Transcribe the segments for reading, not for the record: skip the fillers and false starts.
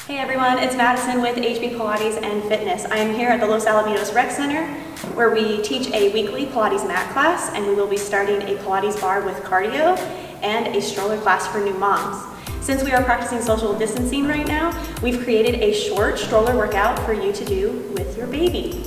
Hey everyone, it's Madison with HB Pilates and Fitness. I am here at the Los Alamitos Rec Center where we teach a weekly Pilates mat class, and we will be starting a Pilates bar with cardio and a stroller class for new moms. Since we are practicing social distancing right now, we've created a short stroller workout for you to do with your baby.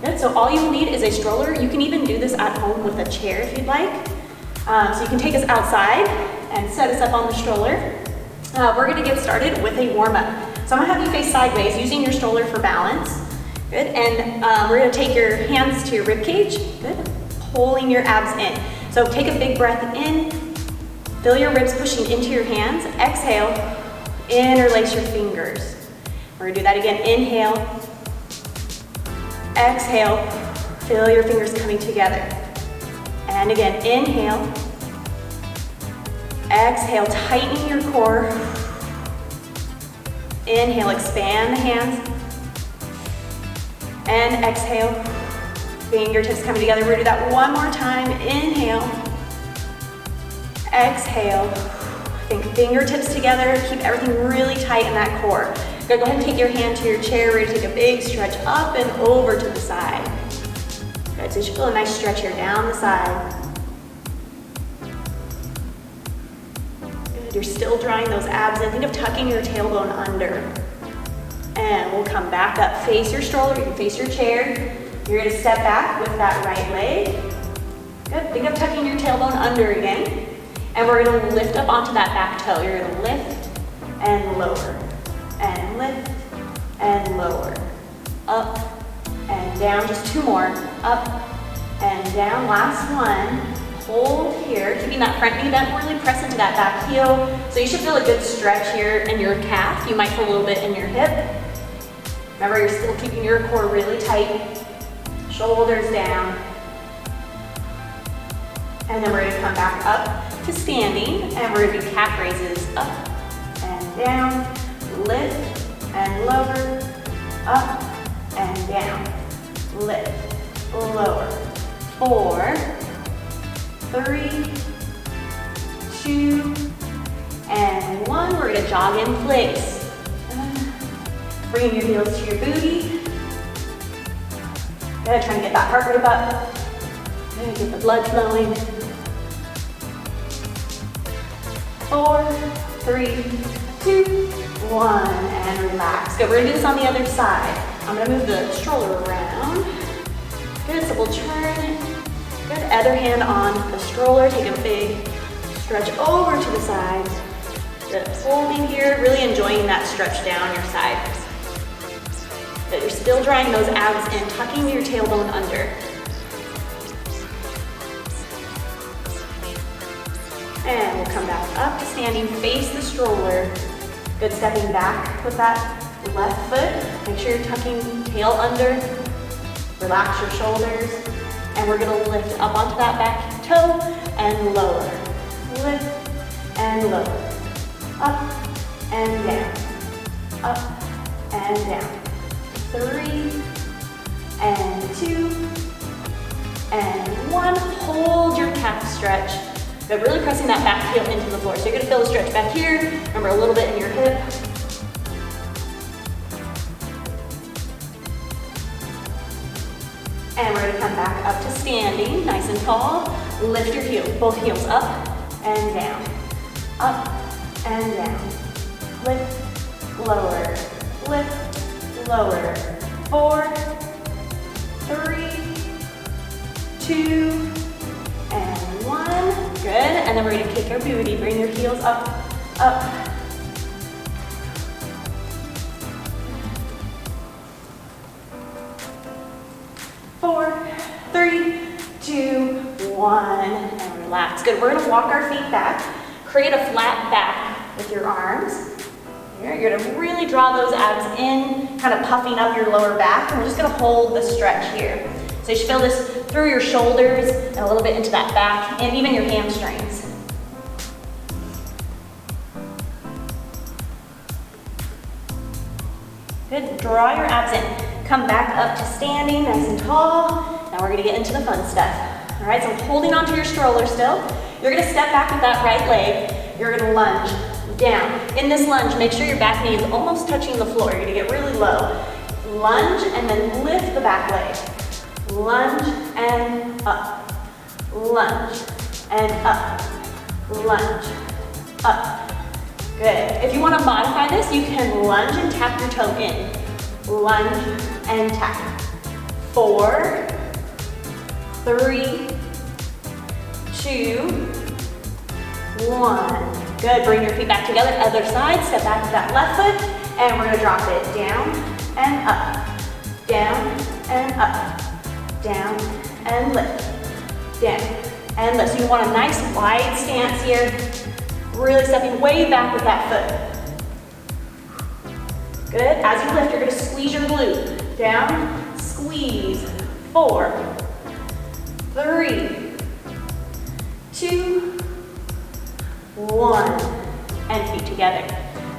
Good, so all you need is a stroller. You can even do this at home with a chair if you'd like. So you can take us outside and set us up on the stroller. We're gonna get started with a warm-up. So I'm gonna have you face sideways using your stroller for balance. Good, and we're gonna take your hands to your rib cage. Good, pulling your abs in. So take a big breath in, feel your ribs pushing into your hands. Exhale, interlace your fingers. We're gonna do that again. Inhale, exhale, feel your fingers coming together. And again, inhale, exhale, tightening your core. Inhale, expand the hands. And exhale, fingertips coming together. We're gonna do that one more time. Inhale, exhale. Think fingertips together. Keep everything really tight in that core. Go ahead and take your hand to your chair. We're gonna take a big stretch up and over to the side. Good, so you should feel a nice stretch here down the side. You're still drawing those abs in. Think of tucking your tailbone under. And we'll come back up. Face your stroller, you can face your chair. You're gonna step back with that right leg. Good, think of tucking your tailbone under again. And we're gonna lift up onto that back toe. You're gonna lift and lower. And lift and lower. Up and down, just two more. Up and down, last one. Hold here, keeping that front knee bent, really press into that back heel. So you should feel a good stretch here in your calf. You might feel a little bit in your hip. Remember, you're still keeping your core really tight. Shoulders down. And then we're gonna come back up to standing, and we're gonna do calf raises up and down, lift and lower, up and down, lift, lower. 4, 3, 2, and 1. We're gonna jog in place. Bring your heels to your booty. Gotta try and get that heart rate up. Gotta get the blood flowing. 4, 3, 2, 1, and relax. Good, we're gonna do this on the other side. I'm gonna move the stroller around. Good, so we'll turn. Good, other hand on the stroller, take a big stretch over to the side. Good, holding here, really enjoying that stretch down your sides. Good, you're still drawing those abs in, tucking your tailbone under. And we'll come back up to standing, face the stroller. Good, stepping back with that left foot. Make sure you're tucking tail under. Relax your shoulders. And we're gonna lift up onto that back toe and lower. Lift and lower. Up and down. Up and down. 3 and 2 and 1. Hold your calf stretch. But really pressing that back heel into the floor. So you're gonna feel the stretch back here. Remember, a little bit in your hip. And we're gonna come back up to standing, nice and tall. Lift your heels, both heels up and down. Up and down. Lift, lower, lift, lower. 4, 3, 2, and 1. Good, and then we're gonna kick your booty. Bring your heels up, up. 4, 3, 2, 1, and relax. Good, we're gonna walk our feet back. Create a flat back with your arms. Here, you're gonna really draw those abs in, kind of puffing up your lower back, and we're just gonna hold the stretch here. So you should feel this through your shoulders and a little bit into that back, and even your hamstrings. Good, draw your abs in. Come back up to standing, nice and tall. Now we're gonna get into the fun stuff. All right, so holding onto your stroller still. You're gonna step back with that right leg. You're gonna lunge down. In this lunge, make sure your back knee is almost touching the floor. You're gonna get really low. Lunge and then lift the back leg. Lunge and up. Lunge and up. Lunge, up. Good. If you want to modify this, you can lunge and tap your toe in. Lunge and tap. 4, 3, 2, 1. Good. Bring your feet back together. Other side. Step back with that left foot. And we're going to drop it down and up. Down and up. Down and lift. Down and lift. So you want a nice wide stance here. Really stepping way back with that foot. Good. As you lift, you're going to squeeze your glute. Down, squeeze. 4, 3, 2, 1. And feet together.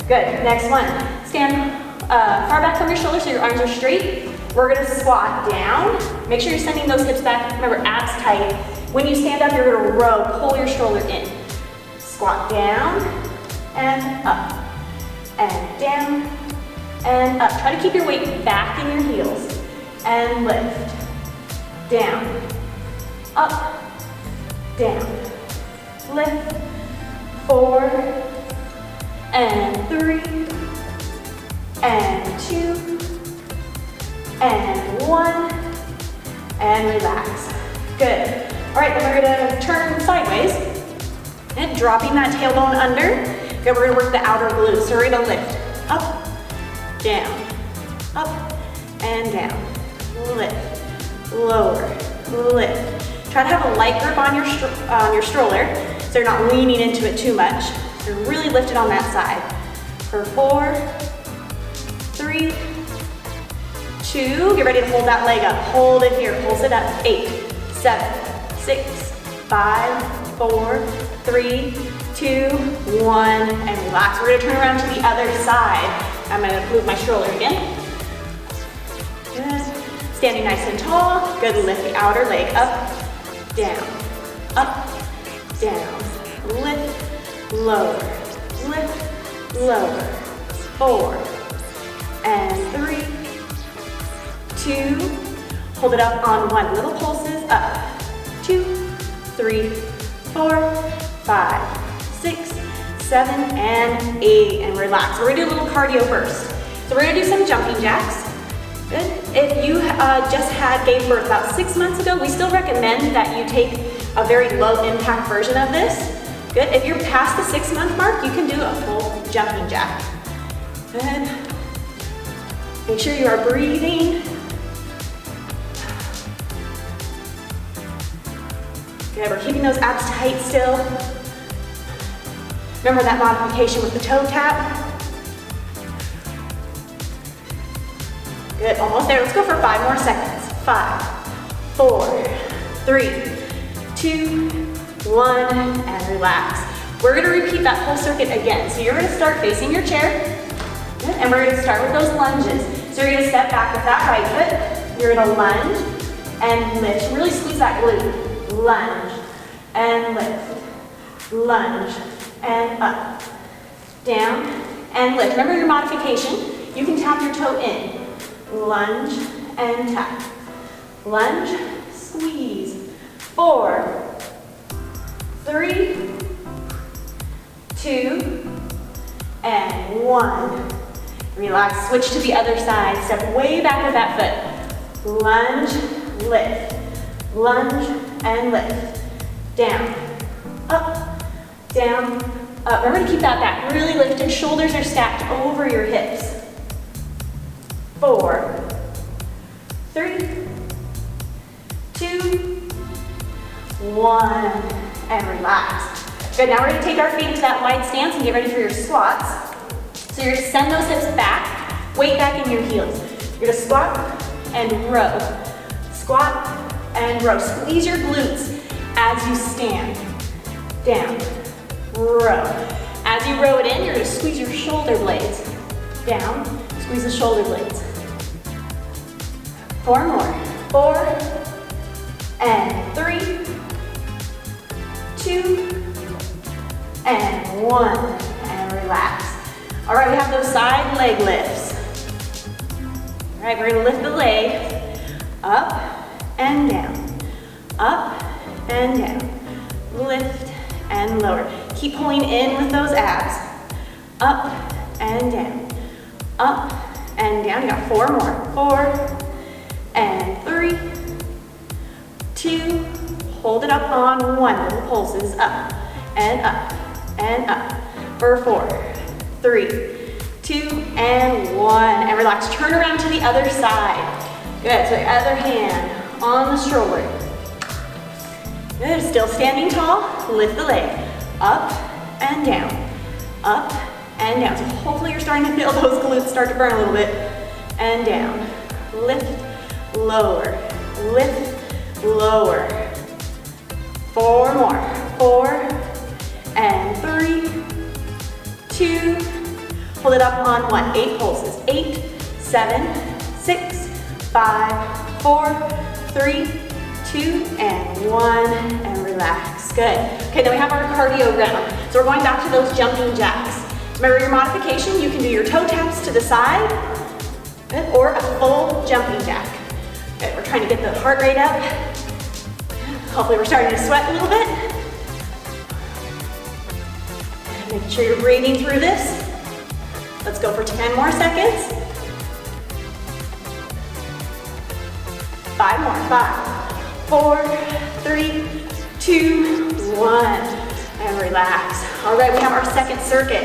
Good. Next one. Stand far back from your shoulders so your arms are straight. We're going to squat down. Make sure you're sending those hips back. Remember, abs tight. When you stand up, you're going to row. Pull your stroller in. Squat down and up. And down and up. Try to keep your weight back in your heels. And lift. Down. Up. Down. Lift. 4. And 3. And 2. And 1. And relax. Good. All right, then we're gonna turn sideways and dropping that tailbone under. Good, we're gonna work the outer glutes. So we're gonna lift up, down, up, and down. Lift, lower, lift. Try to have a light grip on your stroller so you're not leaning into it too much. You're really lifted on that side. For 4, 3, 2, get ready to hold that leg up. Hold it here, pulse it up. 8, 7, 6, 5, 4, 3, 2, 1, and relax. We're gonna turn around to the other side. I'm gonna move my stroller again. Good. Standing nice and tall. Good, lift the outer leg up, down, lift, lower, lift, lower. 4, and 3, 2, hold it up on 1. Little pulses up. 2, 3, 4, 5, 6, 7, and 8. And relax. We're gonna do a little cardio first. So we're gonna do some jumping jacks. Good. If you gave birth about 6 months ago, we still recommend that you take a very low impact version of this. Good. If you're past the 6-month mark, you can do a full jumping jack. Good. Make sure you are breathing. Good, we're keeping those abs tight still. Remember that modification with the toe tap. Good, almost there. Let's go for 5 more seconds. 5, 4, 3, 2, 1, and relax. We're gonna repeat that whole circuit again. So you're gonna start facing your chair, and we're gonna start with those lunges. So you're gonna step back with that right foot. You're gonna lunge and lift. Really squeeze that glute. Lunge and lift. Lunge and up. Down and lift. Remember your modification. You can tap your toe in. Lunge and tap. Lunge, squeeze. 4, 3, 2, and 1. Relax, switch to the other side. Step way back with that foot. Lunge, lift. Lunge and lift. Down, up, down, up. Remember to keep that back really lifted. Shoulders are stacked over your hips. 4, 3, 2, 1, and relax. Good, now we're gonna take our feet into that wide stance and get ready for your squats. So you're gonna send those hips back, weight back in your heels. You're gonna squat and row. Squat and row. Squeeze your glutes as you stand. Down, row. As you row it in, you're gonna squeeze your shoulder blades. Down, squeeze the shoulder blades. 4 more. 4, and 3, 2, and and 1, and relax. All right, we have those side leg lifts. All right, we're gonna lift the leg up and down, up and down, lift and lower. Keep pulling in with those abs. Up and down, up and down. You got 4 more. 4 and 3, 2, hold it up on 1, little pulses, up and up and up for 4, 3, 2, and 1, and relax. Turn around to the other side. Good, so your other hand on the stroller. Good, still standing tall, lift the leg, up and down, up and down. So hopefully you're starting to feel those glutes start to burn a little bit, and down, lift, lower, lift, lower. 4 more, 4 and 3, 2, hold it up on 1, 8 pulses, 8, 7, 6, 5, 4, 3, 2, and 1, and relax, good. Okay, then we have our cardio round. So we're going back to those jumping jacks. Remember your modification, you can do your toe taps to the side, or a full jumping jack. Okay, we're trying to get the heart rate up. Hopefully we're starting to sweat a little bit. Make sure you're breathing through this. Let's go for 10 more seconds. 5 more, 5, 4, 3, 2, 1, and relax. All right, we have our second circuit.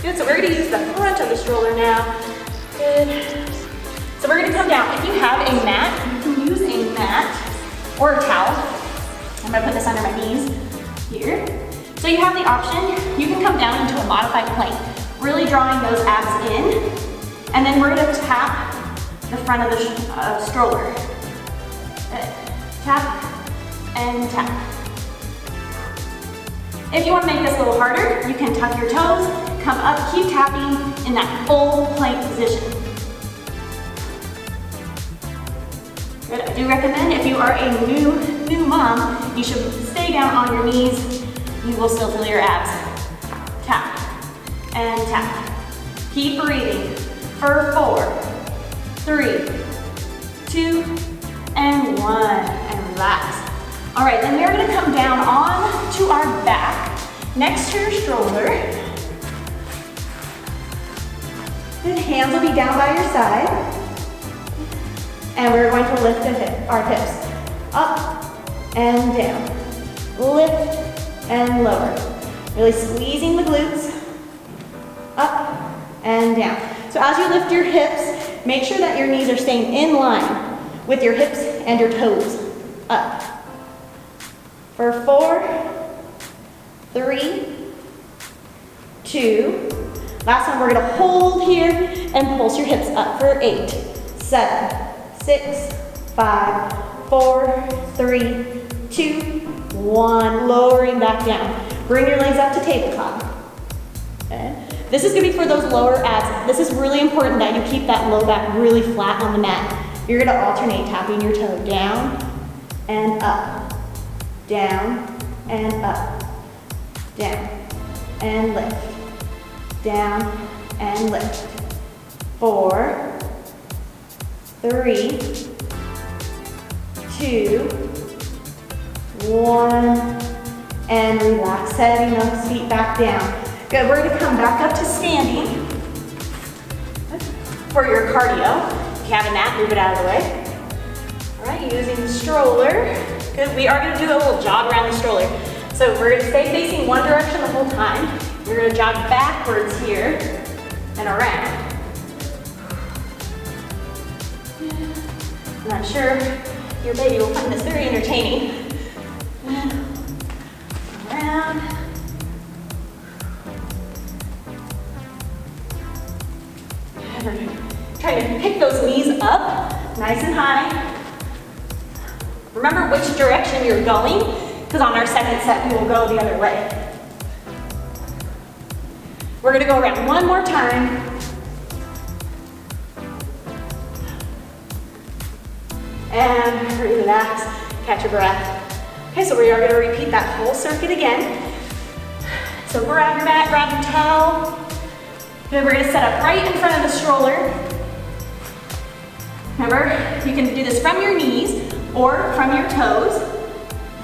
Good, so we're gonna use the front of the stroller now. Good. So we're gonna come down. If you have a mat, you can use a mat or a towel. I'm gonna put this under my knees here. So you have the option, you can come down into a modified plank, really drawing those abs in, and then we're gonna tap the front of the stroller. Tap and tap. If you want to make this a little harder, you can tuck your toes, come up, keep tapping in that full plank position. Good. I do recommend if you are a new mom, you should stay down on your knees. You will still feel your abs. Tap and tap. Keep breathing for 4, 3, 2, and 1, and relax. All right, then we're gonna come down on to our back, next to your stroller. Good, hands will be down by your side. And we're going to lift our hips up and down. Lift and lower. Really squeezing the glutes, up and down. So as you lift your hips, make sure that your knees are staying in line with your hips and your toes. Up. For 4, 3, 2. Last one, we're gonna hold here and pulse your hips up for 8, 7, 6, 5, 4, 3, 2, 1. Lowering back down. Bring your legs up to tabletop. Okay. This is gonna be for those lower abs. This is really important that you keep that low back really flat on the mat. You're gonna alternate tapping your toe down and up, down and up, down and lift, down and lift. 4, 3, 2, 1, and relax, setting those feet back down. Good, we're gonna come back up to standing for your cardio. If you have a mat, move it out of the way. All right, using the stroller. Good, we are gonna do a little jog around the stroller. So we're gonna stay facing one direction the whole time. You're gonna jog backwards here and around. I'm not sure your baby will find this very entertaining. Around. Try to pick those knees up, nice and high. Remember which direction you're going, because on our second set, we will go the other way. We're gonna go around one more time. And relax, catch your breath. Okay, so we are gonna repeat that whole circuit again. So grab your mat, grab your towel. Good, we're gonna set up right in front of the stroller. Remember, you can do this from your knees or from your toes.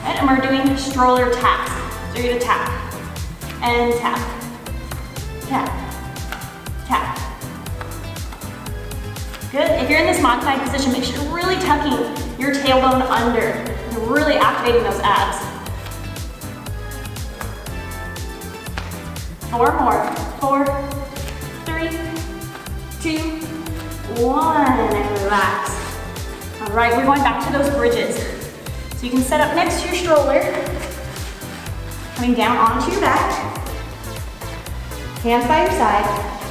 And we're doing stroller taps. So you're gonna tap and tap, tap, tap. Good, if you're in this modified position, make sure you're really tucking your tailbone under. You're really activating those abs. 4 more, 4, 3, 2, 1, and relax. All right, we're going back to those bridges. So you can set up next to your stroller, coming down onto your back, hands by your side,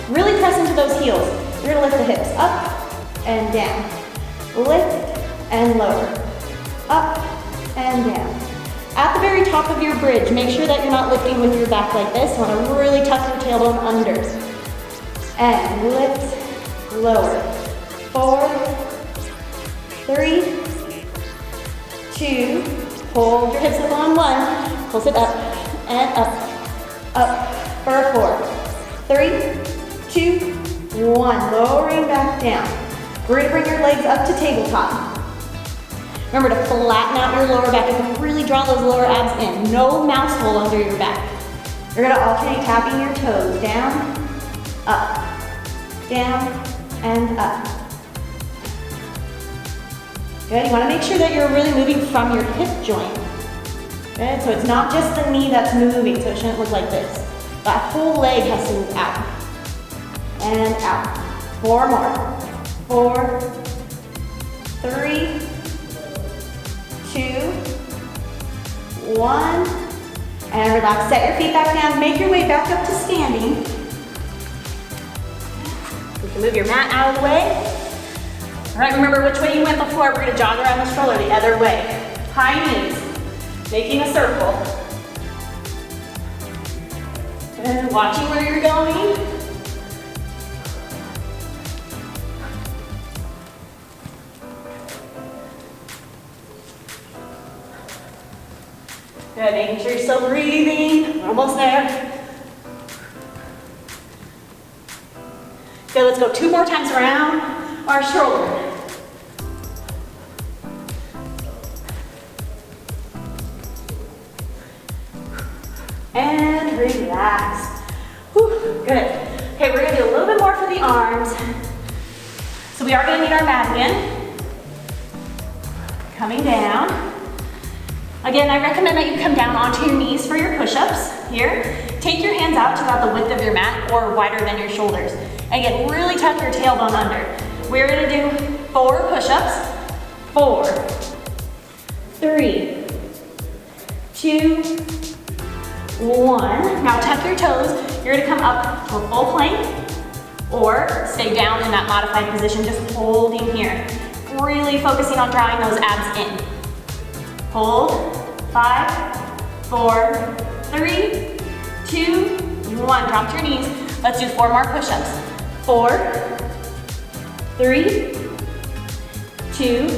really press into those heels. You're gonna lift the hips up and down, lift and lower, up and down. At the very top of your bridge, make sure that you're not lifting with your back like this. You wanna really tuck your tailbone under. And lift, lower. 4, 3, 2, hold your hips up on 1, pulse it up and up for 4, 3, 2, 1, lowering back down. We're gonna bring your legs up to tabletop. Remember to flatten out your lower back and really draw those lower abs in. No mouse hole under your back. You're gonna alternate tapping your toes down, and up. Good, you wanna make sure that you're really moving from your hip joint. Good, so it's not just the knee that's moving, so it shouldn't look like this. That whole leg has to move out. And out. 4 more. 4, 3, 2, 1, and relax. Set your feet back down. Make your way back up to standing. You can move your mat out of the way. All right, remember which way you went before. We're gonna jog around the stroller the other way. High knees, making a circle. And watching where you're going. Good, making sure you're still breathing. We're almost there. Good, let's go 2 more times around our stroller. And relax. Whew, good. Okay, we're gonna do a little bit more for the arms. So we are gonna need our mat again. Coming down. Again, I recommend that you come down onto your knees for your push-ups. Here, take your hands out to about the width of your mat or wider than your shoulders. Again, really tuck your tailbone under. We're gonna do 4 push-ups. 4, 3, 2, 1. Now tuck your toes. You're gonna come up to a full plank or stay down in that modified position, just holding here. Really focusing on drawing those abs in. Hold. 5, 4, 3, 2, 1. Drop to your knees. Let's do 4 more push-ups. 4, 3, 2,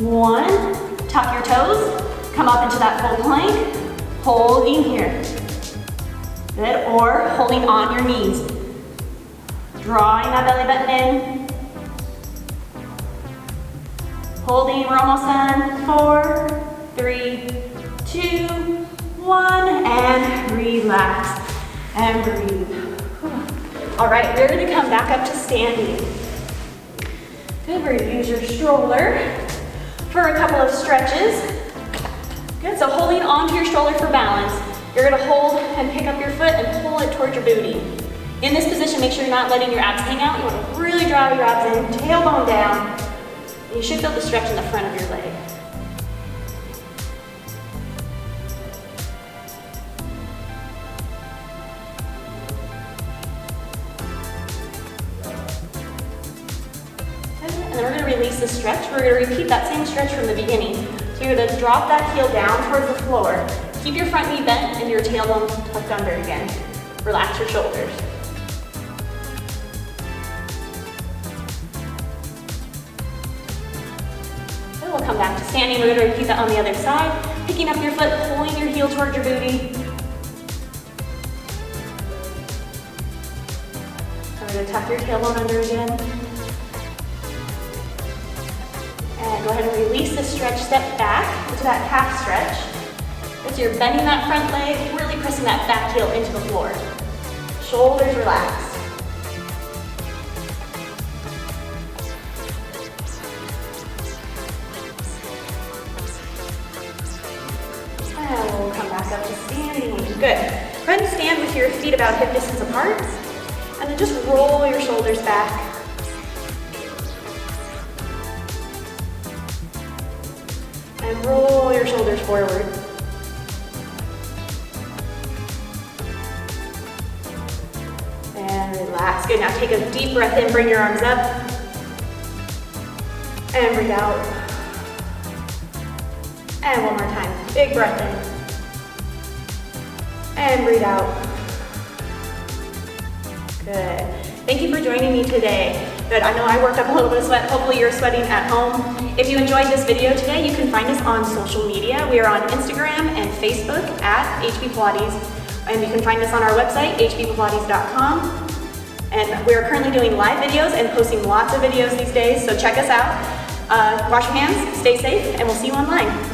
1. Tuck your toes. Come up into that full plank. Holding here. Good. Or holding on your knees. Drawing that belly button in. Holding. We're almost done. 4, 3, 2, 1, and relax and breathe. All right, we're gonna come back up to standing. Good, we're gonna use your stroller for a couple of stretches. Good, so holding onto your stroller for balance. You're gonna hold and pick up your foot and pull it towards your booty. In this position, make sure you're not letting your abs hang out. You wanna really draw your abs in, tailbone down. You should feel the stretch in the front of your leg. And then we're going to release the stretch. We're going to repeat that same stretch from the beginning. So you're going to drop that heel down towards the floor. Keep your front knee bent and your tailbone tucked under again. Relax your shoulders. And we'll come back to standing. We're going to repeat that on the other side. Picking up your foot, pulling your heel towards your booty. to tuck your tailbone under again. And go ahead and release the stretch, step back into that calf stretch. As you're bending that front leg, really pressing that back heel into the floor. Shoulders relaxed. And we'll come back up to standing. Good. Go ahead and stand with your feet about hip distance apart. And then just roll your shoulders back. And roll your shoulders forward. And relax. Good, now take a deep breath in, bring your arms up. And breathe out. And one more time, big breath in. And breathe out. Good. Thank you for joining me today. Good, I know I worked up a little bit of sweat. Hopefully you're sweating at home. If you enjoyed this video today, you can find us on social media. We are on Instagram and Facebook at HB Pilates. And you can find us on our website, hbpilates.com. And we're currently doing live videos and posting lots of videos these days, so check us out. Wash your hands, stay safe, and we'll see you online.